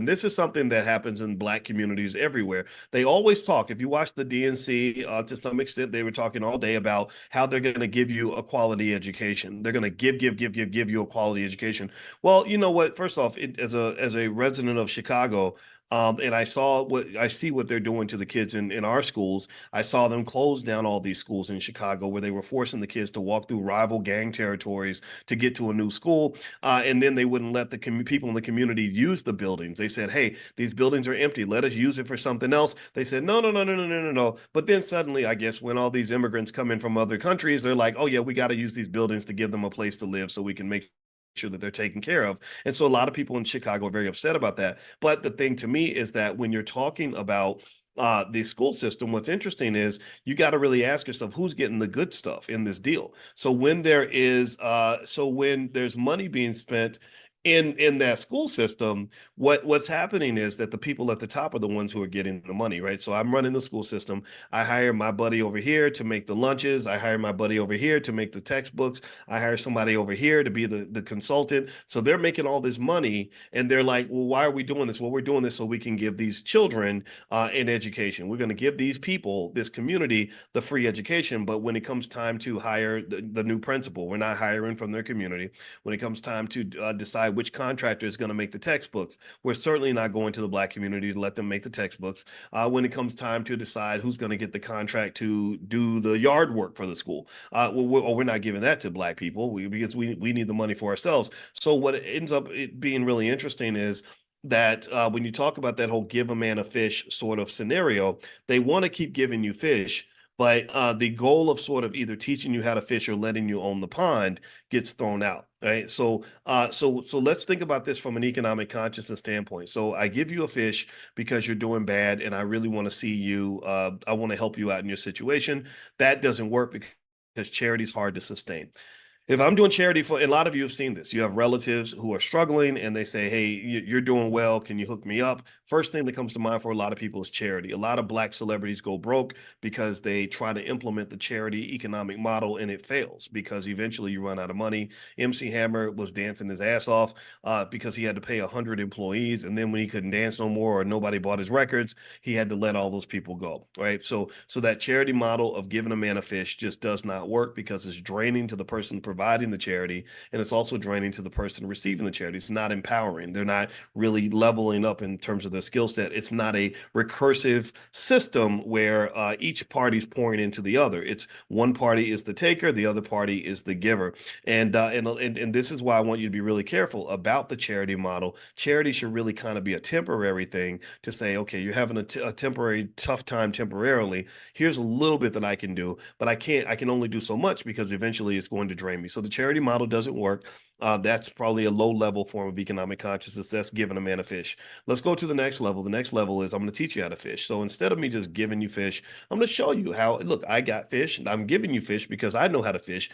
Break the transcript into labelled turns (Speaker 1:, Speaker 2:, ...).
Speaker 1: And this is something that happens in Black communities everywhere. They always talk, if you watch the DNC, to some extent, they were talking all day about how they're going to give you a quality education. They're going to give you a quality education. Well, you know what? First off, as a resident of Chicago, and I see what they're doing to the kids in our schools. I saw them close down all these schools in Chicago where they were forcing the kids to walk through rival gang territories to get to a new school. And then they wouldn't let the people in the community use the buildings. They said, hey, these buildings are empty. Let us use it for something else. They said, no, no, no, no, no, no, no, no. But then suddenly, I guess, when all these immigrants come in from other countries, they're like, oh, yeah, we got to use these buildings to give them a place to live so we can make sure that they're taken care of. And so a lot of people in Chicago are very upset about that. But the thing to me is that when you're talking about the school system, what's interesting is you got to really ask yourself who's getting the good stuff in this deal. So when there's money being spent in that school system, what's happening is that the people at the top are the ones who are getting the money, right? So I'm running the school system. I hire my buddy over here to make the lunches. I hire my buddy over here to make the textbooks. I hire somebody over here to be the consultant. So they're making all this money, and they're like, well, why are we doing this? Well, we're doing this so we can give these children an education. We're going to give these people, this community, the free education. But when it comes time to hire the new principal, we're not hiring from their community. When it comes time to decide which contractor is going to make the textbooks, we're certainly not going to the Black community to let them make the textbooks. When it comes time to decide who's going to get the contract to do the yard work for the school, we're not giving that to Black people because we need the money for ourselves. So what ends up being really interesting is that when you talk about that whole give a man a fish sort of scenario, they want to keep giving you fish, but the goal of sort of either teaching you how to fish or letting you own the pond gets thrown out, right? So let's think about this from an economic consciousness standpoint. So I give you a fish because you're doing bad, and I really want to see you. I want to help you out in your situation. That doesn't work because charity is hard to sustain. If I'm doing charity for, and a lot of you have seen this, you have relatives who are struggling and they say, hey, you're doing well. Can you hook me up? First thing that comes to mind for a lot of people is charity. A lot of Black celebrities go broke because they try to implement the charity economic model and it fails because eventually you run out of money. MC Hammer was dancing his ass off because he had to pay 100 employees. And then when he couldn't dance no more or nobody bought his records, he had to let all those people go, right? So that charity model of giving a man a fish just does not work because it's draining to the person providing the charity, and it's also draining to the person receiving the charity. It's not empowering. They're not really leveling up in terms of their skill set. It's not a recursive system where each party's pouring into the other. It's one party is the taker, the other party is the giver. And this is why I want you to be really careful about the charity model. Charity should really kind of be a temporary thing to say, okay, you're having a temporary tough time temporarily. Here's a little bit that I can do, but I can only do so much because eventually it's going to drain me. So the charity model doesn't work. That's probably a low level form of economic consciousness. That's giving a man a fish. Let's go to the next level. The next level is I'm going to teach you how to fish. So instead of me just giving you fish, I'm going to show you how, look, I got fish and I'm giving you fish because I know how to fish.